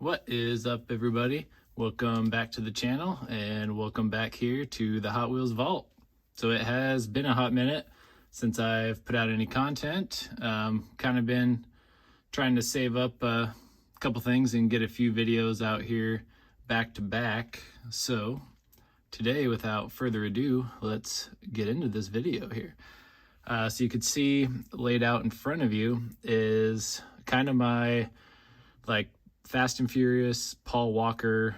What is up, everybody? Welcome back to the channel and welcome back here to the Hot Wheels Vault. So it has been a hot minute since I've put out any content. Kind of been trying to save up a couple things and get a few videos out here back to back. So today, without further ado, let's get into this video here. So you could see laid out in front of you is kind of my Fast and Furious, Paul Walker,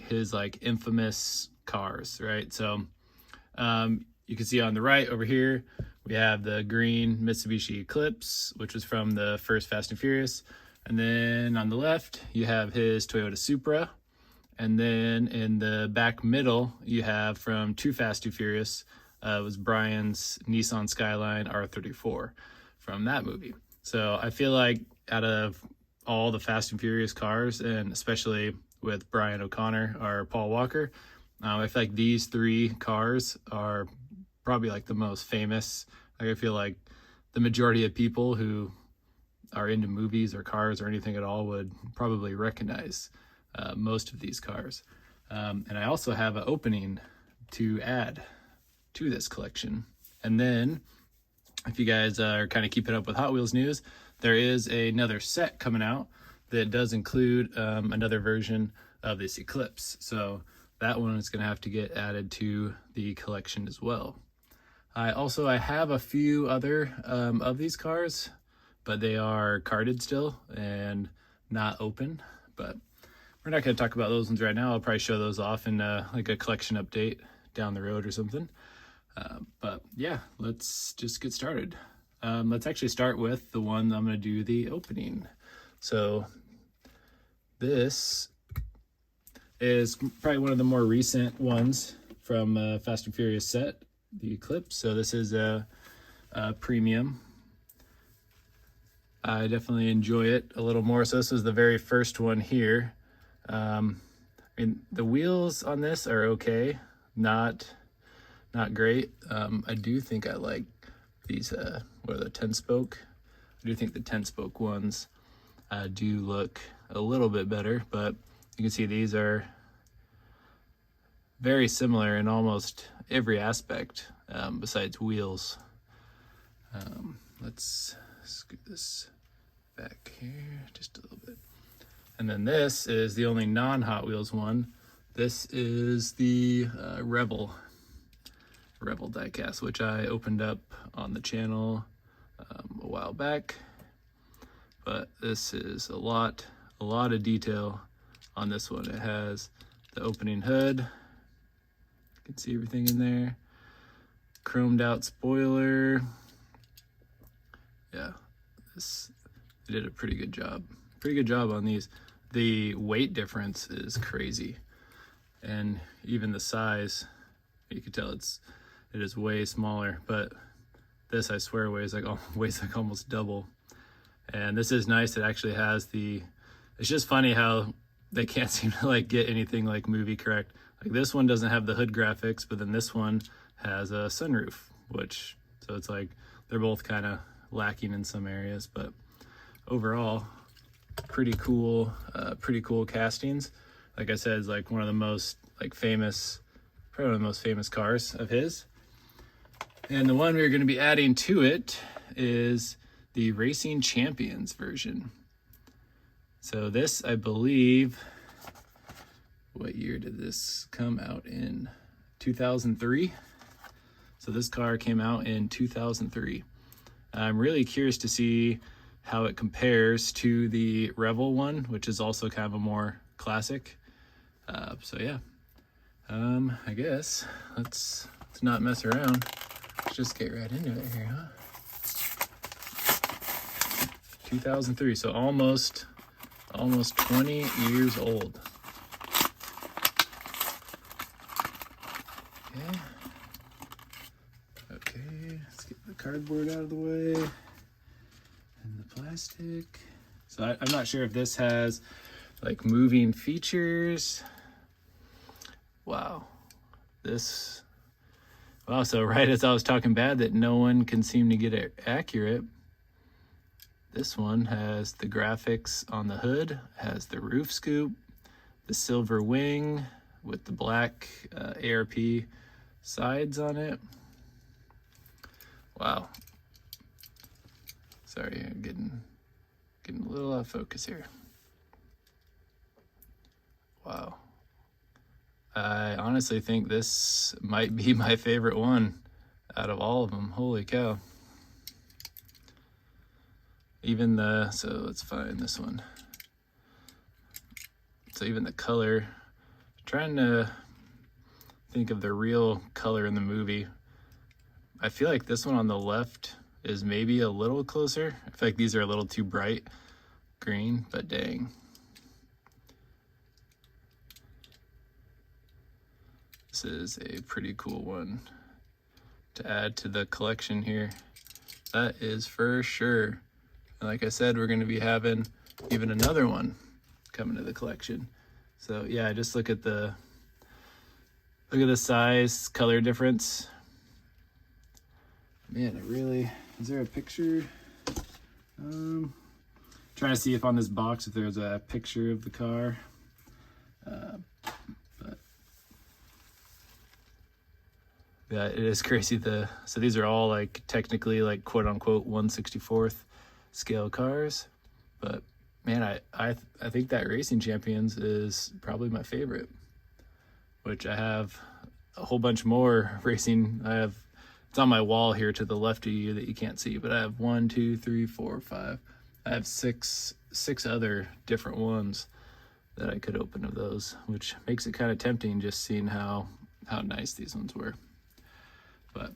his infamous cars, right? So you can see on the right over here, we have the green Mitsubishi Eclipse, which was from the first Fast and Furious. And then on the left, you have his Toyota Supra. And then in the back middle, you have from Too Fast, Too Furious, it was Brian's Nissan Skyline R34 from that movie. So I feel like out of all the Fast and Furious cars, and especially with Brian O'Connor or Paul Walker, I feel like these three cars are probably the most famous. I feel like the majority of people who are into movies or cars or anything at all would probably recognize most of these cars. And I also have an opening to add to this collection. And then if you guys are kind of keeping up with Hot Wheels news, there is another set coming out that does include another version of this Eclipse. So that one is going to have to get added to the collection as well. I have a few other of these cars, but they are carded still and not open. But we're not going to talk about those ones right now. I'll probably show those off in a collection update down the road or something. But yeah, let's just get started. Let's actually start with the one I'm going to do the opening. So this is probably one of the more recent ones from Fast and Furious set, the Eclipse. So this is a premium. I definitely enjoy it a little more. So this is the very first one here. I mean, the wheels on this are okay, not great. I do think I like these, what are the 10-spoke? I do think the 10-spoke ones do look a little bit better, but you can see these are very similar in almost every aspect besides wheels. Let's scoot this back here just a little bit. And then this is the only non-Hot Wheels one. This is the Rebel Diecast, which I opened up on the channel a while back. But this is a lot of detail on this one. It has the opening hood. You can see everything in there. Chromed out spoiler. Yeah, they did a pretty good job. Pretty good job on these. The weight difference is crazy. And even the size, you can tell it is way smaller, but this I swear weighs almost double. And this is nice. It actually has it's just funny how they can't seem to get anything movie correct. This one doesn't have the hood graphics, but then this one has a sunroof, so it's they're both kind of lacking in some areas, but overall pretty cool castings. Like I said, it's one of the most famous, probably one of the most famous cars of his. And the one we're going to be adding to it is the Racing Champions version. So this, I believe, what year did this come out in? 2003. So this car came out in 2003. I'm really curious to see how it compares to the Rebel one, which is also kind of a more classic. So yeah, I guess let's not mess around. Let's just get right into it here, huh? 2003, so almost 20 years old. Okay, let's get the cardboard out of the way and the plastic. So I'm not sure if this has moving features. Wow, so right as I was talking bad that no one can seem to get it accurate, This one has the graphics on the hood, has the roof scoop, the silver wing with the black ARP sides on it. Wow. Sorry, I'm getting a little out of focus here. Wow. I honestly think this might be my favorite one out of all of them. Holy cow. Even so let's find this one. So even the color, trying to think of the real color in the movie. I feel like this one on the left is maybe a little closer. I feel like these are a little too bright green, but dang. This is a pretty cool one to add to the collection here. That is for sure. And like I said, we're going to be having even another one coming to the collection. So yeah, just look at the size, color difference. Man, it really, is there a picture? Trying to see if on this box if there's a picture of the car. But yeah, it is crazy. So these are all like technically like quote unquote 1/64th scale cars, but man, I think that Racing Champions is probably my favorite, which I have a whole bunch more racing. It's on my wall here to the left of you that you can't see, but I have 1, 2, 3, 4, 5. I have six other different ones that I could open of those, which makes it kind of tempting just seeing how nice these ones were. But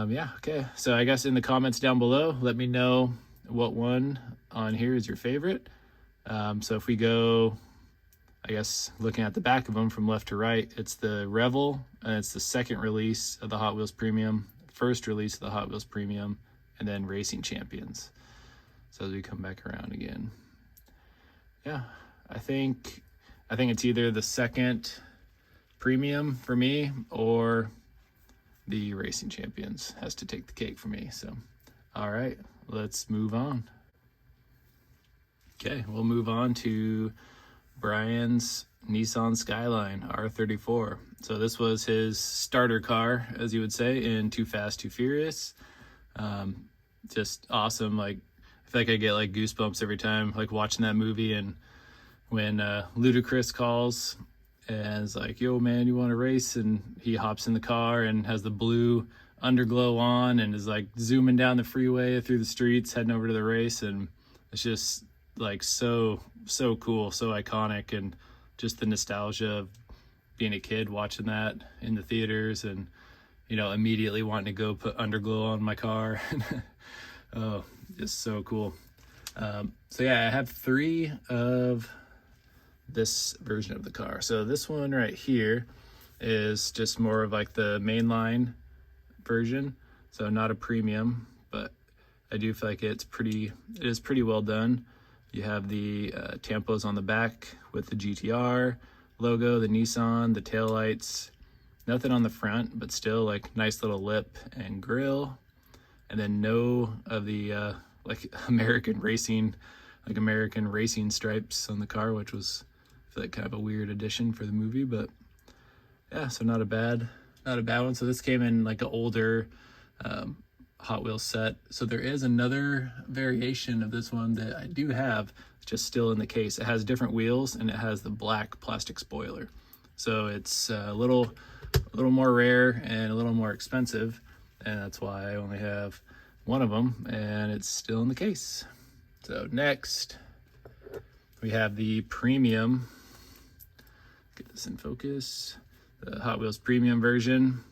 yeah, okay. So I guess in the comments down below, let me know what one on here is your favorite. So if we go, I guess looking at the back of them from left to right, it's the Revel, and it's the second release of the Hot Wheels Premium, first release of the Hot Wheels Premium, and then Racing Champions. So as we come back around again, yeah, I think it's either the second Premium for me or the Racing Champions has to take the cake for me. So, all right, let's move on. Okay, we'll move on to Brian's Nissan Skyline R34. So this was his starter car, as you would say, in Too Fast, Too Furious. Just awesome. Like, I feel like I get like goosebumps every time, like watching that movie. And when Ludacris calls and is like, yo man, you want to race? And he hops in the car and has the blue underglow on and is like zooming down the freeway through the streets, heading over to the race. And it's just like so cool, so iconic, and just the nostalgia of being a kid watching that in the theaters and, you know, immediately wanting to go put underglow on my car. Oh, just so cool. So yeah, I have 3 of this version of the car. So this one right here is just more of like the mainline version, so not a premium, but I do feel like it is pretty well done. You have the tampos on the back with the GTR logo, the Nissan, the taillights, nothing on the front, but still like nice little lip and grille, and then no of the like American racing stripes on the car, which was, I feel like, kind of a weird addition for the movie. But yeah, so not a bad one. So this came in like an older Hot Wheels set. So there is another variation of this one that I do have. It's just still in the case. It has different wheels and it has the black plastic spoiler. So it's a little more rare and a little more expensive, and that's why I only have one of them, and it's still in the case. So next we have the Premium. Get this in focus. The Hot Wheels Premium version,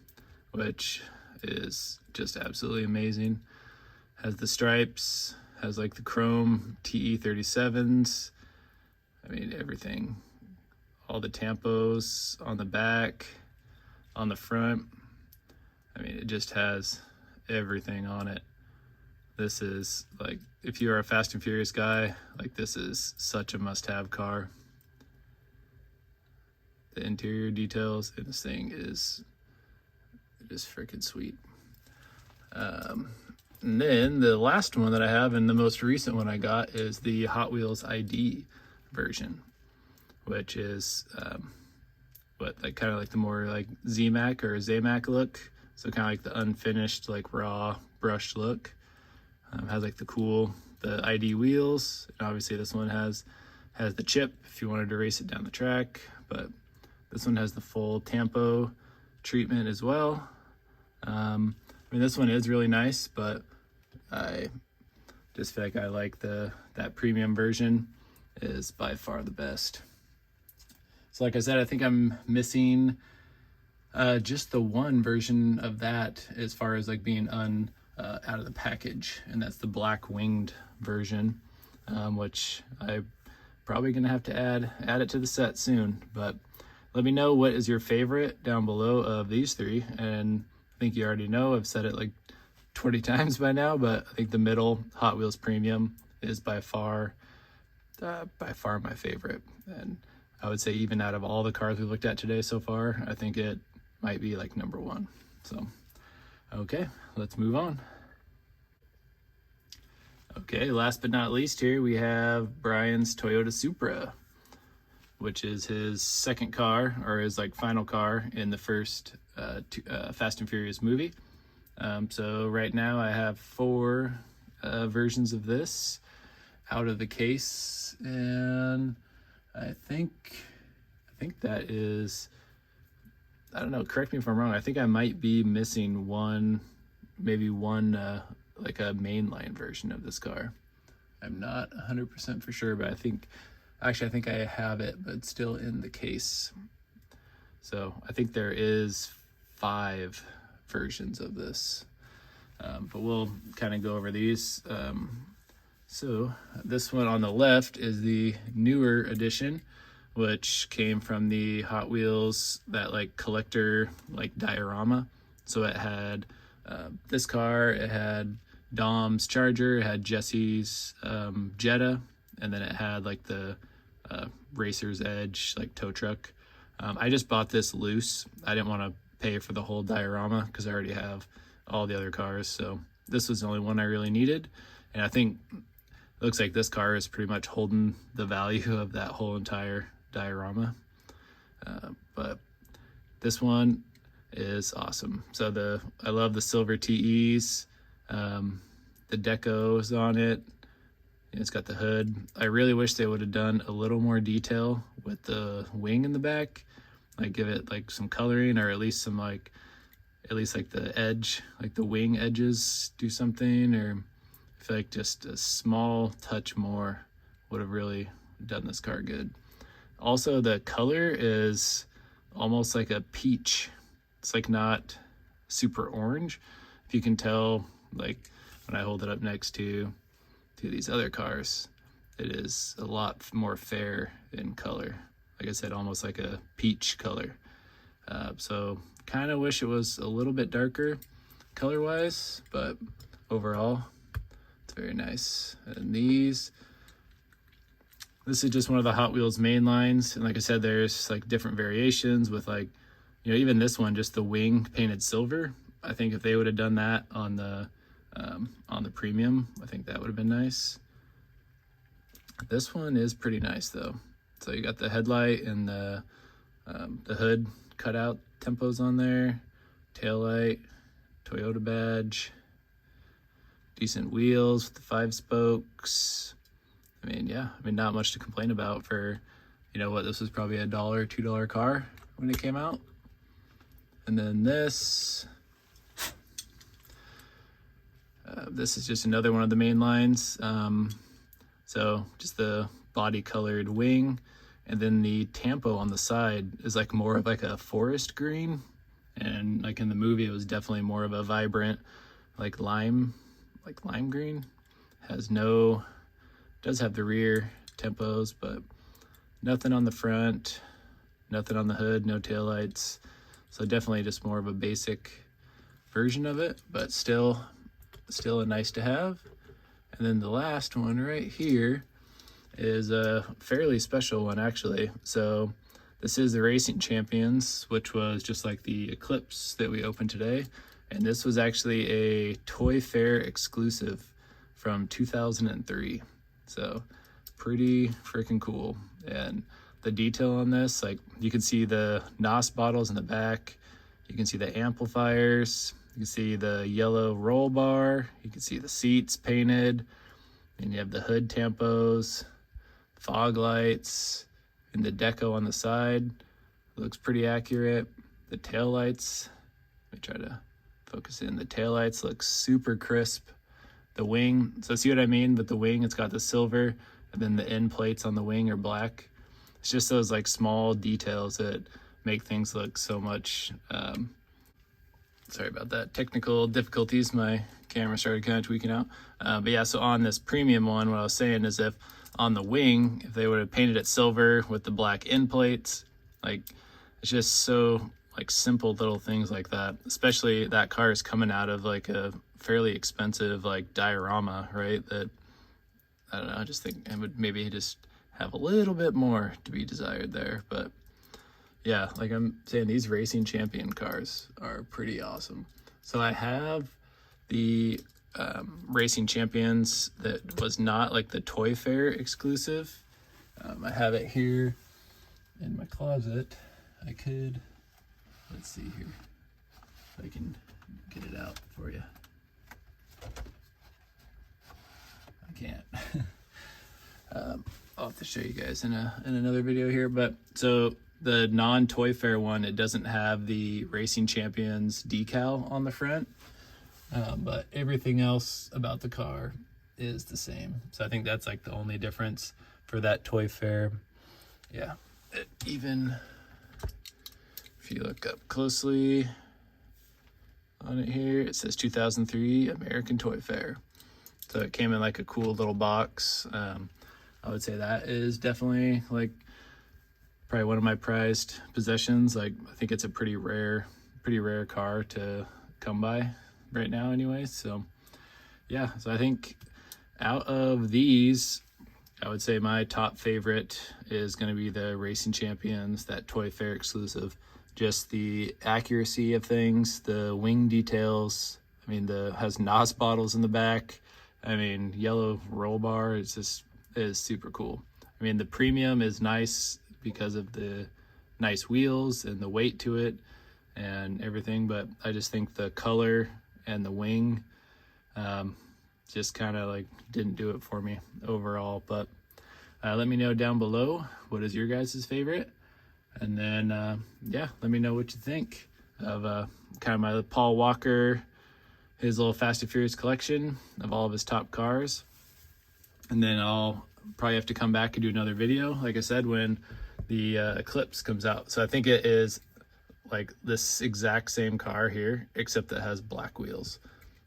which is just absolutely amazing. Has the stripes, has like the chrome TE37s. I mean, everything. All the tampos on the back, on the front. I mean, it just has everything on it. This is like, if you are a Fast and Furious guy, like this is such a must-have car. The interior details in this thing is just freaking sweet. And then the last one that I have, and the most recent one I got, is the Hot Wheels ID version, which is like kind of like the more like Z-Mac or Zamac look. So kind of like the unfinished, like raw brushed look. Has like the ID wheels. And obviously this one has the chip if you wanted to race it down the track, but this one has the full tampo treatment as well. I mean, this one is really nice, but I just feel like I like that premium version is by far the best. So like I said, I think I'm missing just the one version of that as far as like being out of the package, and that's the black winged version, which I probably gonna have to add it to the set soon. But let me know what is your favorite down below of these three. And I think you already know, I've said it like 20 times by now, but I think the middle Hot Wheels Premium is by far my favorite. And I would say even out of all the cars we looked at today so far, I think it might be like number one. So, okay, let's move on. Okay, last but not least here, we have Brian's Toyota Supra, which is his second car, or his like final car in the first Fast and Furious movie. So right now I have 4 versions of this out of the case, and I think that is, I don't know, correct me if I'm wrong, I think I might be missing maybe one like a mainline version of this car. I'm not 100% for sure, but I think I have it, but it's still in the case. So I think there is 5 versions of this, but we'll kind of go over these. So this one on the left is the newer edition, which came from the Hot Wheels, that like collector like diorama. So it had this car, it had Dom's Charger, it had Jesse's Jetta, and then it had like the Racer's Edge like tow truck. I just bought this loose. I didn't want to pay for the whole diorama because I already have all the other cars, so this was the only one I really needed. And I think it looks like this car is pretty much holding the value of that whole entire diorama. But this one is awesome. So I love the silver TEs. The decos on it. It's got the hood. I really wish they would have done a little more detail with the wing in the back, like give it like some coloring, or at least some like the edge, like the wing edges do something, or I feel like just a small touch more would have really done this car good. Also, the color is almost like a peach. It's like not super orange. If you can tell, like when I hold it up next to these other cars, it is a lot more fair in color. Like I said, almost like a peach color. So kind of wish it was a little bit darker color wise, but overall it's very nice. And this is just one of the Hot Wheels main lines, and like I said, there's like different variations with like, you know, even this one, just the wing painted silver. I think if they would have done that on the premium, I think that would have been nice. This one is pretty nice though. So you got the headlight and the hood cutout tempos on there, tail light, Toyota badge, decent wheels with the 5 spokes. I mean, yeah, not much to complain about for, you know what, this was probably $1, $2 car when it came out. And then this is just another one of the main lines. So just the body colored wing, and then the tampo on the side is like more of like a forest green, and like in the movie it was definitely more of a vibrant like lime green. Does have the rear tempos, but nothing on the front, nothing on the hood, no taillights. So definitely just more of a basic version of it, but still a nice to have. And then the last one right here is a fairly special one actually. So this is the Racing Champions, which was just like the Eclipse that we opened today. And this was actually a Toy Fair exclusive from 2003. So pretty freaking cool. And the detail on this, like you can see the NOS bottles in the back. You can see the amplifiers. You can see the yellow roll bar. You can see the seats painted. And you have the hood tampos, fog lights, and the deco on the side. Looks pretty accurate. The tail lights, let me try to focus in. The tail lights look super crisp. The wing, so see what I mean with the wing? It's got the silver, and then the end plates on the wing are black. It's just those like small details that make things look so much, sorry about that, technical difficulties. My camera started kind of tweaking out. But yeah, so on this premium one, what I was saying is if on the wing, if they would have painted it silver with the black end plates, like it's just so like simple little things like that. Especially that car is coming out of like a fairly expensive like diorama, right? That, I don't know, I just think it would maybe just have a little bit more to be desired there. But yeah, like I'm saying, these Racing Champion cars are pretty awesome. So I have the Racing Champions that was not like the Toy Fair exclusive. I have it here in my closet. I could, let's see here if I can get it out for you. I can't. I'll have to show you guys in another video here. But so the non-Toy Fair one, it doesn't have the Racing Champions decal on the front, but everything else about the car is the same. So I think that's like the only difference for that Toy Fair. Yeah, even if you look up closely on it here, it says 2003 American Toy Fair. So it came in like a cool little box. I would say that is definitely like probably one of my prized possessions. Like I think it's a pretty rare car to come by right now anyway. So yeah, so I think out of these, I would say my top favorite is going to be the Racing Champions, that Toy Fair exclusive. Just the accuracy of things, the wing details. I mean, has NOS bottles in the back. I mean, yellow roll bar. It's just is super cool. I mean, the premium is nice because of the nice wheels and the weight to it and everything, but I just think the color and the wing just kind of like didn't do it for me overall. But let me know down below, what is your guys' favorite? And then yeah, let me know what you think of kind of my Paul Walker, his little Fast and Furious collection of all of his top cars. And then I'll probably have to come back and do another video, like I said, when the Eclipse comes out. So I think it is like this exact same car here, except it has black wheels,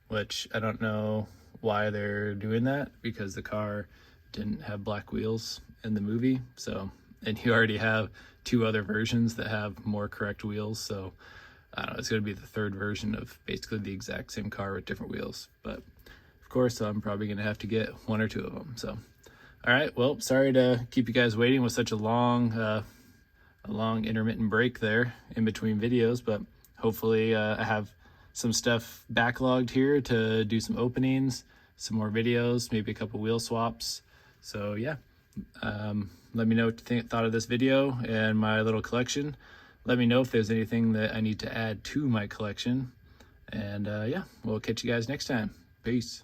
which I don't know why they're doing that, because the car didn't have black wheels in the movie. So, and you already have two other versions that have more correct wheels. So I don't know, it's going to be the third version of basically the exact same car with different wheels. But of course, I'm probably going to have to get one or two of them. So, all right. Well, sorry to keep you guys waiting with such a long intermittent break there in between videos, but hopefully I have some stuff backlogged here to do some openings, some more videos, maybe a couple wheel swaps. So yeah, let me know what you thought of this video and my little collection. Let me know if there's anything that I need to add to my collection. And yeah, we'll catch you guys next time. Peace.